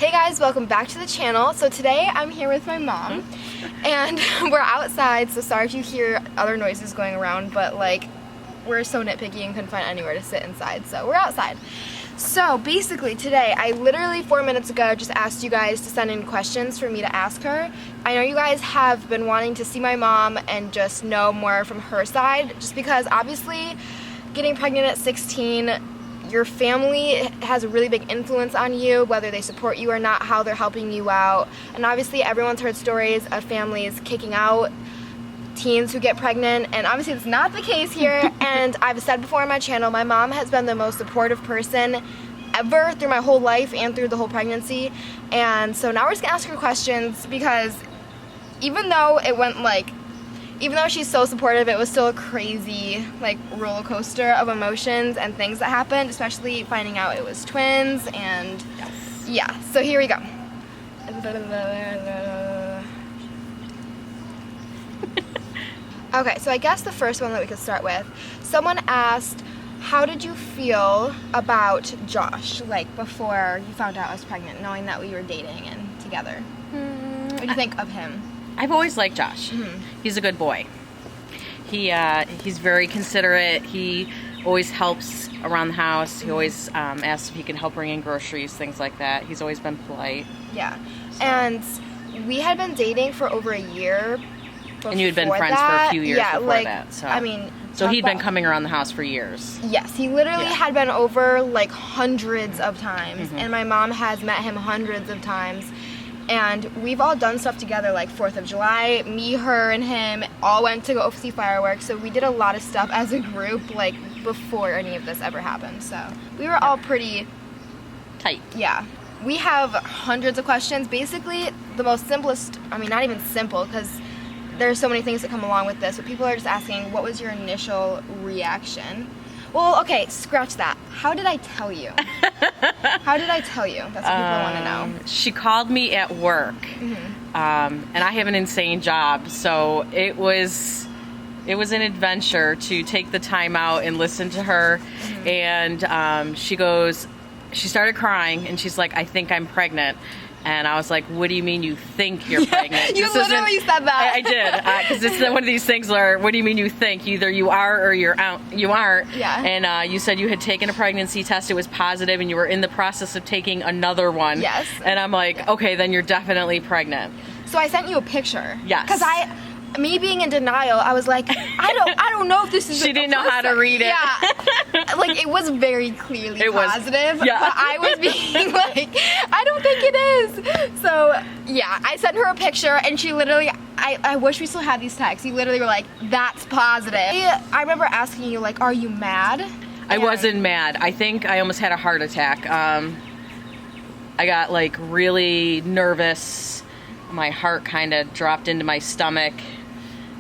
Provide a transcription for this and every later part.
Hey guys, welcome back to the channel. So today I'm here with my mom and we're outside, so sorry if you hear other noises going around, but like we're so nitpicky and couldn't find anywhere to sit inside, so we're outside. So basically today, I literally 4 minutes ago just asked you guys to send in questions for me to ask her. I know you guys have been wanting to see my mom and just know more from her side, just because obviously getting pregnant at 16, your family has a really big influence on you, whether they support you or not, how they're helping you out. And obviously everyone's heard stories of families kicking out teens who get pregnant, and obviously it's not the case here. And I've said before on my channel, my mom has been the most supportive person ever through my whole life and through the whole pregnancy. And so now we're just gonna ask her questions, because even though she's so supportive, it was still a crazy like roller coaster of emotions and things that happened, especially finding out it was twins. And yeah, so here we go. Okay, so I guess the first one that we could start with, someone asked, how did you feel about Josh, like before you found out I was pregnant, knowing that we were dating and together? What do you think of him? I've always liked Josh. He's a good boy. He's very considerate. He always helps around the house. He always asks if he can help bring in groceries, things like that. He's always been polite. Yeah, so. And we had been dating for over a year. And you had been friends for a few years before that. So. I mean, so he'd been coming around the house for years. Yes, he literally had been over like hundreds of times, and my mom has met him hundreds of times. And we've all done stuff together, like 4th of July, me, her, and him all went to go see fireworks. So we did a lot of stuff as a group, like before any of this ever happened. So we were all pretty tight. Yeah. We have hundreds of questions. Basically, the most simplest, I mean, not even simple, because there's so many things that come along with this, but people are just asking, what was your initial reaction? Well, okay, scratch that. How did I tell you? How did I tell you? That's what people want to know. She called me at work, and I have an insane job, so it was an adventure to take the time out and listen to her. And she started crying, and she's like, I think I'm pregnant. And I was like, what do you mean you think you're pregnant? You literally said that. I did, because it's one of these things where, what do you mean you think? Either you are or you aren't. Yeah. And you said you had taken a pregnancy test, it was positive, and you were in the process of taking another one. Yes. And I'm like, okay, then you're definitely pregnant. So I sent you a picture. Yes. Because me being in denial, I was like, I don't know if this is. She didn't know how to read it. Yeah, like it was very clearly positive, yeah. But I was being like, I don't think it is. So yeah, I sent her a picture, and she literally, I wish we still had these texts. You literally were like, that's positive. I remember asking you like, are you mad? I wasn't mad. I think I almost had a heart attack. I got like really nervous. My heart kind of dropped into my stomach.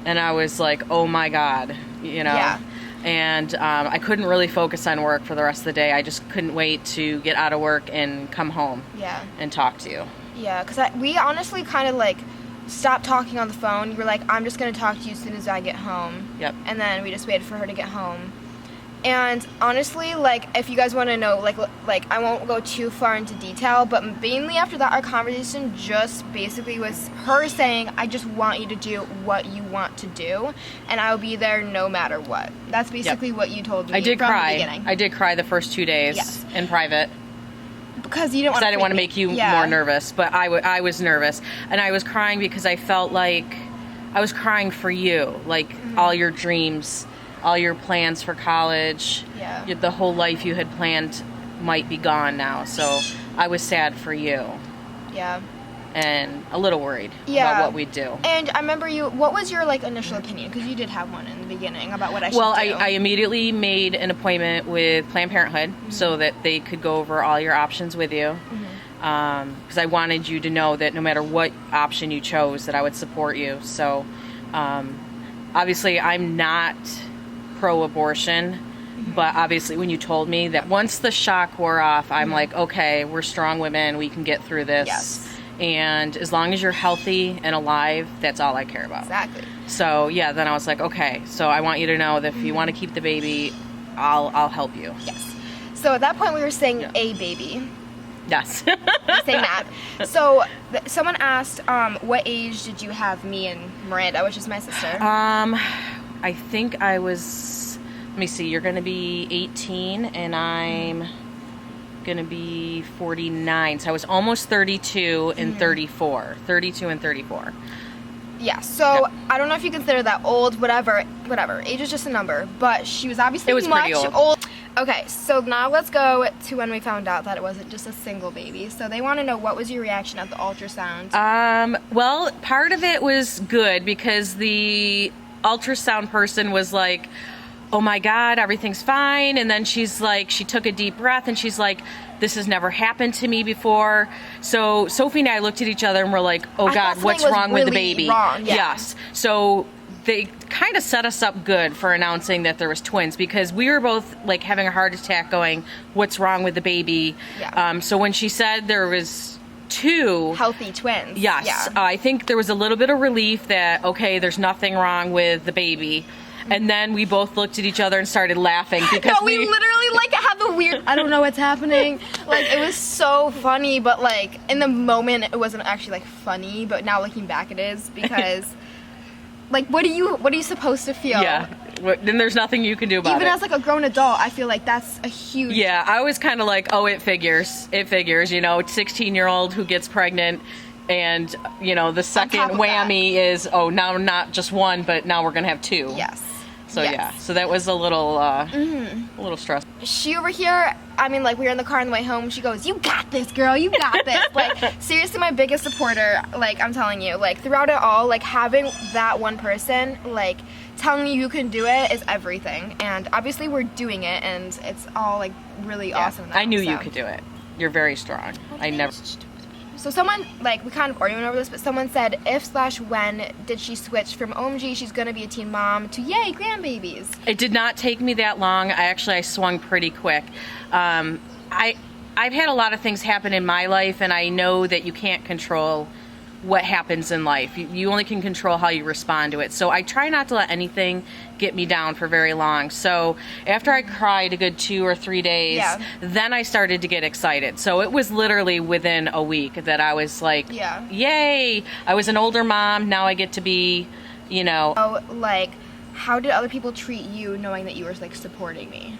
And I was like, oh my God, you know. Yeah. And I couldn't really focus on work for the rest of the day. I just couldn't wait to get out of work and come home. Yeah. And talk to you. Yeah, because we honestly kind of like stopped talking on the phone. You were like, I'm just going to talk to you as soon as I get home. Yep. And then we just waited for her to get home. And honestly, like, if you guys want to know, like I won't go too far into detail, but mainly after that, our conversation just basically was her saying, I just want you to do what you want to do, and I'll be there no matter what. That's basically what you told me. I did from cry. The beginning. I did cry the first 2 days in private. Because you didn't want to. I didn't want to make you more nervous, but I was nervous, and I was crying because I felt like I was crying for you, like all your dreams. All your plans for college, the whole life you had planned might be gone now. So I was sad for you. Yeah. And a little worried about what we'd do. And I remember what was your like initial opinion? Because you did have one in the beginning about what I should do. Well, I immediately made an appointment with Planned Parenthood so that they could go over all your options with you. Because I wanted you to know that no matter what option you chose, that I would support you. So obviously I'm not pro-abortion, but obviously when you told me that, once the shock wore off, I'm like, okay, we're strong women, we can get through this. Yes. And as long as you're healthy and alive, that's all I care about. Exactly. So yeah, then I was like, okay, so I want you to know that if you want to keep the baby, I'll help you. Yes. So at that point we were saying a baby. Yes. Same app. So someone asked, what age did you have me and Miranda, which is my sister? I think I was, let me see, you're going to be 18 and I'm going to be 49. So I was almost 32 and 34. 32 and 34. Yeah, so I don't know if you consider that old, whatever. Age is just a number, but she was obviously much old. Okay, so now let's go to when we found out that it wasn't just a single baby. So they want to know, what was your reaction at the ultrasound? Well, part of it was good because the ultrasound person was like, oh my God, everything's fine. And then she's like, she took a deep breath and she's like, this has never happened to me before. So Sophie and I looked at each other and we're like, oh God, what's wrong with the baby? Wrong, yeah. Yes. So they kind of set us up good for announcing that there was twins, because we were both like having a heart attack going, what's wrong with the baby? Yeah. So when she said there was 2 healthy twins. Yes. Yeah. I think there was a little bit of relief that, okay, there's nothing wrong with the baby. And then we both looked at each other and started laughing because we literally like have the weird, I don't know what's happening. Like, it was so funny, but like in the moment it wasn't actually like funny, but now looking back it is, because like what are you supposed to feel? Yeah. Then there's nothing you can do about it. Even as like a grown adult, I feel like that's a huge... Yeah, I was kind of like, oh, it figures, you know, 16-year-old who gets pregnant. And, you know, the second whammy is, oh, now not just 1, but now we're going to have 2. Yes. So, yeah. So that was a little stressful. She over here, I mean, like, we were in the car on the way home. She goes, you got this, girl. You got this. Like, seriously, my biggest supporter. Like, I'm telling you. Like, throughout it all, like, having that one person, like, telling you can do it is everything. And obviously we're doing it, and it's all, like, really awesome now, I knew you could do it. You're very strong. I never... So someone, like, we kind of arguing over this, but someone said, if/when did she switch from OMG, she's going to be a teen mom, to yay, grandbabies? It did not take me that long. I swung pretty quick. I've had a lot of things happen in my life, and I know that you can't control what happens in life. You only can control how you respond to it. So I try not to let anything get me down for very long. So after I cried a good 2 or 3 days, then I started to get excited. So it was literally within a week that I was like, yay, I was an older mom. Now I get to be, you know. Oh, like, how did other people treat you knowing that you were, like, supporting me?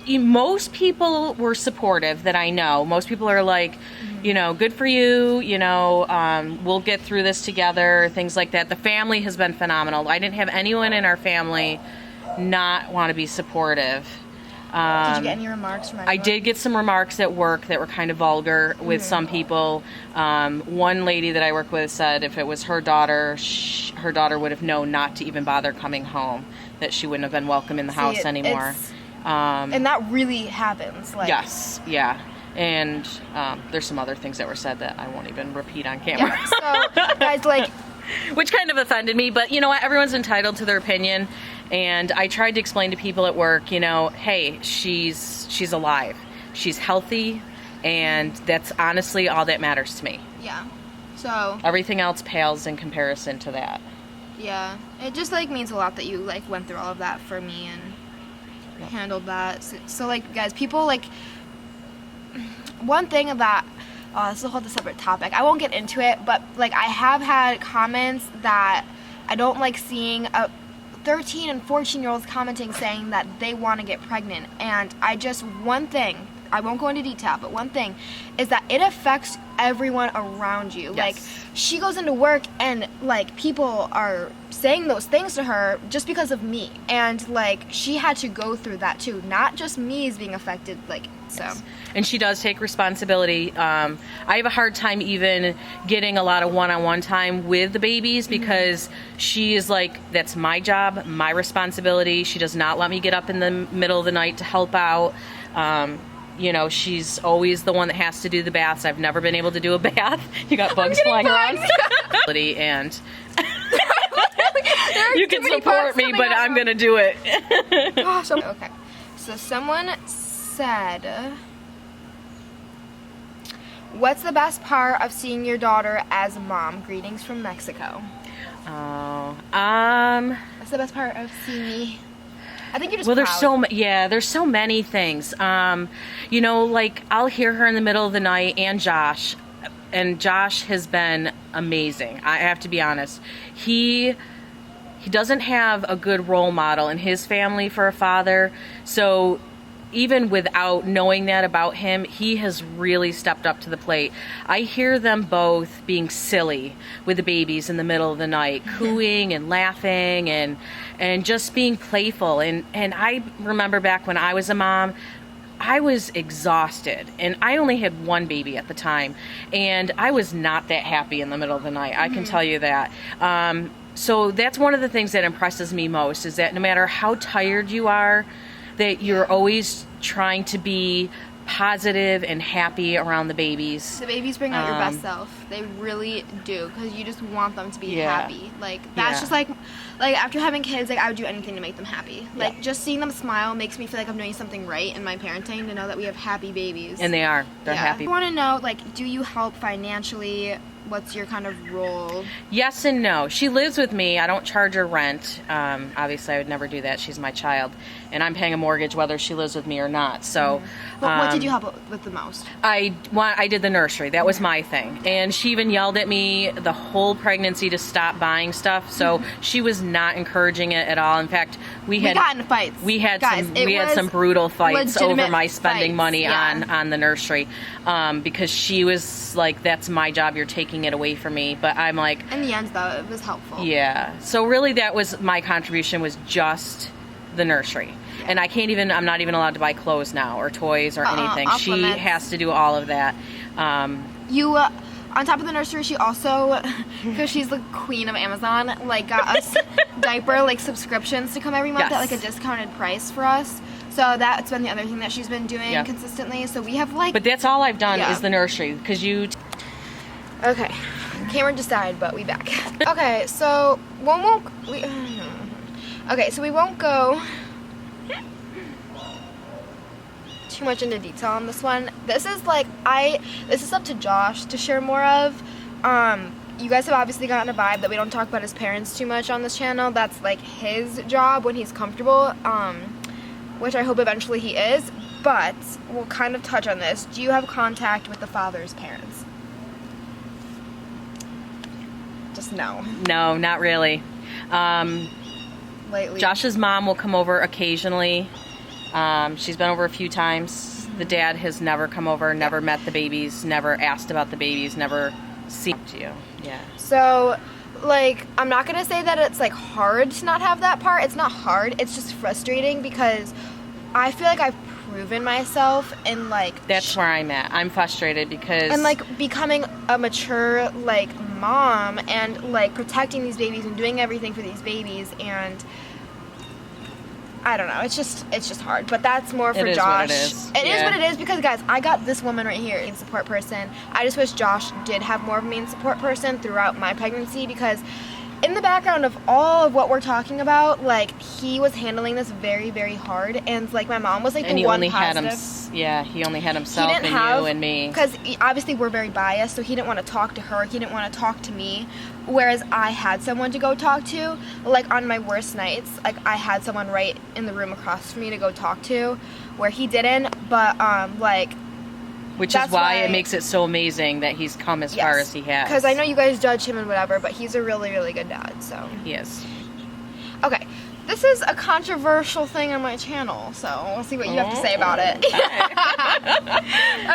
Most people were supportive that I know. Most people are like, you know, good for you, you know, we'll get through this together, things like that. The family has been phenomenal. I didn't have anyone in our family not want to be supportive. Did you get any remarks from anyone? I did get some remarks at work that were kind of vulgar with some people. One lady that I work with said if it was her daughter, her daughter would have known not to even bother coming home, that she wouldn't have been welcome in the house anymore. And that really happens. Like, yes, yeah. And there's some other things that were said that I won't even repeat on camera. Yeah, so, guys, like... Which kind of offended me, but you know what? Everyone's entitled to their opinion. And I tried to explain to people at work, you know, hey, she's alive. She's healthy, and that's honestly all that matters to me. Yeah. So... everything else pales in comparison to that. Yeah. It just, like, means a lot that you, like, went through all of that for me and handled that. So, like, guys, people, like... one thing that, this is a whole separate topic. I won't get into it, but like I have had comments that I don't like seeing 13 and 14-year-olds commenting saying that they want to get pregnant. And one thing, I won't go into detail, but one thing is that it affects everyone around you. Yes. Like, she goes into work and like people are saying those things to her just because of me. And like she had to go through that too. Not just me is being affected, like, so. Yes. And she does take responsibility. I have a hard time even getting a lot of one-on-one time with the babies because she is like, that's my job, my responsibility. She does not let me get up in the middle of the night to help out. You know, she's always the one that has to do the baths. I've never been able to do a bath. You got bugs flying around. And you can support me, but I'm going to do it. Gosh, okay. So someone said, what's the best part of seeing your daughter as a mom? Greetings from Mexico. Oh, what's the best part of seeing me I think you're just Well, proud. there's so many things. You know, like I'll hear her in the middle of the night, and Josh has been amazing. I have to be honest. He doesn't have a good role model in his family for a father, so even without knowing that about him, he has really stepped up to the plate. I hear them both being silly with the babies in the middle of the night, cooing and laughing and just being playful. And I remember back when I was a mom, I was exhausted, and I only had one baby at the time, and I was not that happy in the middle of the night. I can tell you that. So that's one of the things that impresses me most, is that no matter how tired you are, that you're always trying to be positive and happy around the babies. The babies bring out your best self. They really do, because you just want them to be happy. Like, that's just like after having kids, like I would do anything to make them happy. Like just seeing them smile makes me feel like I'm doing something right in my parenting, to know that we have happy babies. And they're happy. I want to know, like, do you help financially? What's your kind of role? Yes and no. She lives with me. I don't charge her rent. Obviously, I would never do that. She's my child, and I'm paying a mortgage whether she lives with me or not. So, What did you help with the most? I did the nursery. That was my thing, and she even yelled at me the whole pregnancy to stop buying stuff. So she was not encouraging it at all. In fact, we got in fights. We had some brutal fights over my spending money on the nursery, because she was like, "That's my job. You're taking it away from me." But I'm like, in the end, though, it was helpful. Yeah. So really, that was my contribution, was just the nursery. And I'm not even allowed to buy clothes now or toys or anything. She has to do all of that. On top of the nursery, she also, because she's the queen of Amazon, like got us diaper like subscriptions to come every month at like a discounted price for us. So that's been the other thing that she's been doing consistently. So we have like. But that's all I've done is the nursery, because you. Okay, camera just died, but we back. Okay, so we won't go too much into detail on this one. This is up to Josh to share more of. You guys have obviously gotten a vibe that we don't talk about his parents too much on this channel. That's like his job when he's comfortable, which I hope eventually he is. But we'll kind of touch on this. Do you have contact with the father's parents? Just no. No, not really. Lately. Josh's mom will come over occasionally. She's been over a few times. The dad has never come over, never met the babies, never asked about the babies, never seen you. Yeah. So, like, I'm not going to say that it's, like, hard to not have that part. It's not hard. It's just frustrating, because I feel like I've proven myself in, like... That's where I'm at. I'm frustrated because... And, like, becoming a mature, like, mom and, like, protecting these babies and doing everything for these babies, and... I don't know. It's just hard. But that's more for Josh. It is what it is, because, guys, I got this woman right here, main support person. I just wish Josh did have more of a main support person throughout my pregnancy, because in the background of all of what we're talking about, like, he was handling this very, very hard, and, like, my mom was, like, the one positive. He only had himself and you and me. Because obviously we're very biased, so he didn't want to talk to her. He didn't want to talk to me. Whereas I had someone to go talk to. Like, on my worst nights, like, I had someone right in the room across from me to go talk to, where he didn't. But, like... Which is why it makes it so amazing that he's come as far as he has. Because I know you guys judge him and whatever, but he's a really, really good dad, so... He is. Okay. This is a controversial thing on my channel, so we'll see what you have to say about it.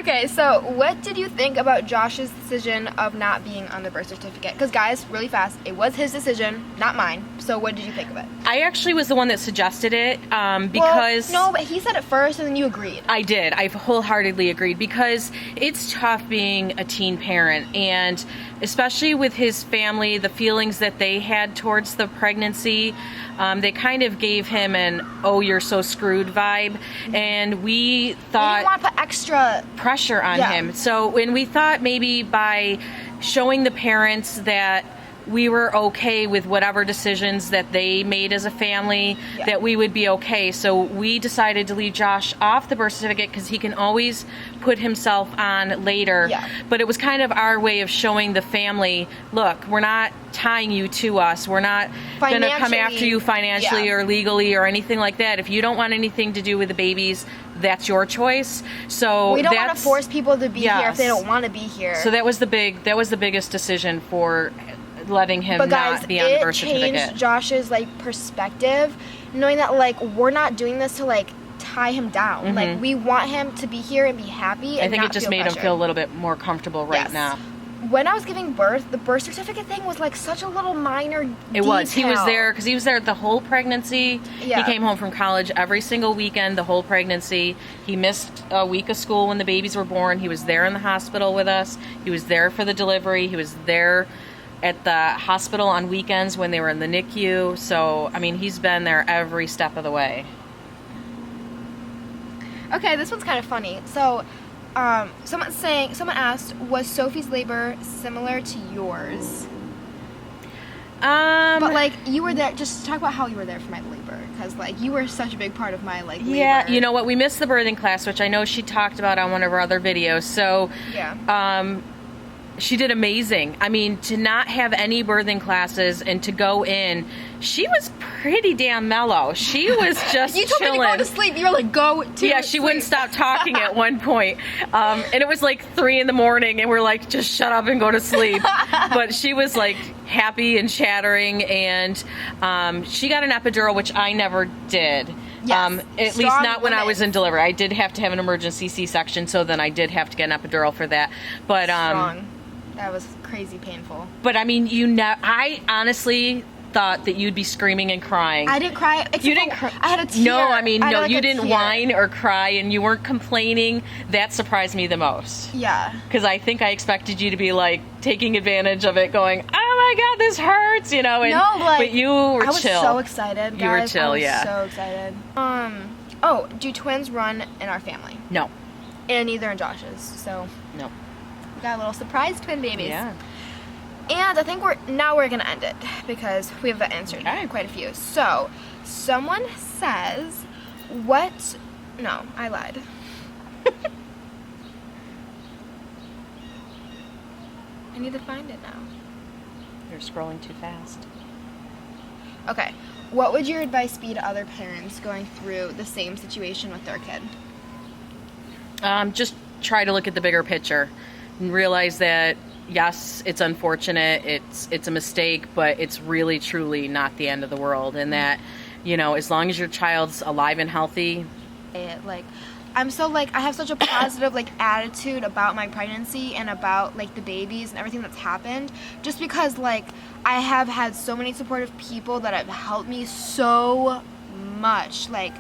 Okay, so what did you think about Josh's decision of not being on the birth certificate? Because, guys, really fast, it was his decision, not mine. So what did you think of it? I actually was the one that suggested it, because... Well, no, but he said it first, and then you agreed. I did. I wholeheartedly agreed, because it's tough being a teen parent, and especially with his family, the feelings that they had towards the pregnancy, they kind of gave him an "oh, you're so screwed" vibe, and we thought... You want to put extra... pressure on him. So when we thought maybe by showing the parents that we were okay with whatever decisions that they made as a family, that we would be okay. So we decided to leave Josh off the birth certificate because he can always put himself on later. Yeah. But it was kind of our way of showing the family, look, we're not tying you to us. We're not going to come after you financially or legally or anything like that. If you don't want anything to do with the babies, that's your choice. So we don't want to force people to be here if they don't want to be here. So that was the biggest decision for letting him guys, not be on the birth certificate. It changed Josh's like perspective, knowing that like we're not doing this to like tie him down. Like we want him to be here and be happy. And I think it just made him feel a little bit more comfortable right now. When I was giving birth, the birth certificate thing was like such a little minor detail. It was. He was there because he was there the whole pregnancy. Yeah. He came home from college every single weekend, the whole pregnancy. He missed a week of school when the babies were born. He was there in the hospital with us. He was there for the delivery. He was there at the hospital on weekends when they were in the NICU. So, I mean, he's been there every step of the way. Okay, this one's kind of funny. So, someone asked, was Sophie's labor similar to yours? But like you were there. Just talk about how you were there for my labor, because like you were such a big part of my like labor. Yeah, you know what? We missed the birthing class, which I know she talked about on one of our other videos. So yeah. She did amazing. I mean, to not have any birthing classes and to go in, she was pretty damn mellow. She was just you told chilling. me to go to sleep. You were like, go to Yeah, she sleep. wouldn't stop talking at one point. And it was like 3 a.m. and we're like, just shut up and go to sleep. But she was like happy and chattering, and she got an epidural, which I never did. Yes. At least not when I was in delivery. I did have to have an emergency C-section, so then I did have to get an epidural for that. But Strong. That was crazy painful. But I mean, I honestly thought that you'd be screaming and crying. I didn't cry. You didn't cry. I had a tear. No, I mean, no, like you didn't whine or cry, and you weren't complaining. That surprised me the most. Yeah. Because I think I expected you to be like taking advantage of it, going, "Oh my God, this hurts," you know. And, no, like, but you were I was chill. so excited, guys. You were chill, I was so excited. Oh, do twins run in our family? No. And neither in Josh's. So. No. We got a little surprise twin babies. Yeah. And I think we're gonna end it because we have answered quite a few. So, someone says, what? No, I lied. I need to find it now. You're scrolling too fast. Okay. What would your advice be to other parents going through the same situation with their kid? Just try to look at the bigger picture and realize that yes, it's unfortunate, it's a mistake, but it's really truly not the end of the world, and that, you know, as long as your child's alive and healthy. I'm so like, I have such a positive like attitude about my pregnancy and about like the babies and everything that's happened, just because like I have had so many supportive people that have helped me so much, like,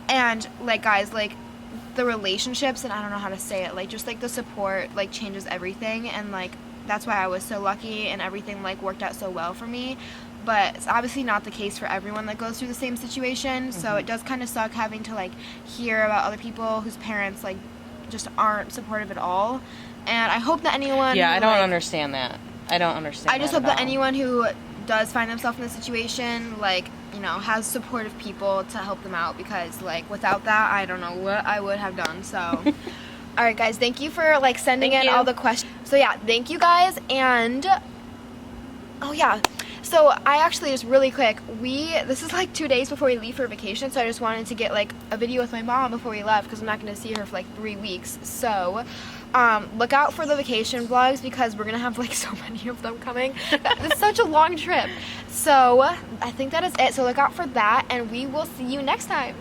and like guys, like the relationships, and I don't know how to say it, like just like the support like changes everything, and like that's why I was so lucky and everything like worked out so well for me. But it's obviously not the case for everyone that goes through the same situation. So it does kind of suck having to like hear about other people whose parents like just aren't supportive at all. And I hope that anyone I don't understand that. I don't understand. I just hope that anyone who does find themselves in this situation, like, you know, has supportive people to help them out, because like without that, I don't know what I would have done. So all right guys, thank you for like sending in all the questions. So yeah, thank you guys. And oh yeah, so I actually, just really quick, this is like 2 days before we leave for vacation, so I just wanted to get like a video with my mom before we left, because I'm not going to see her for like 3 weeks. So look out for the vacation vlogs, because we're going to have like so many of them coming. It's such a long trip. So I think that is it. So look out for that, and we will see you next time.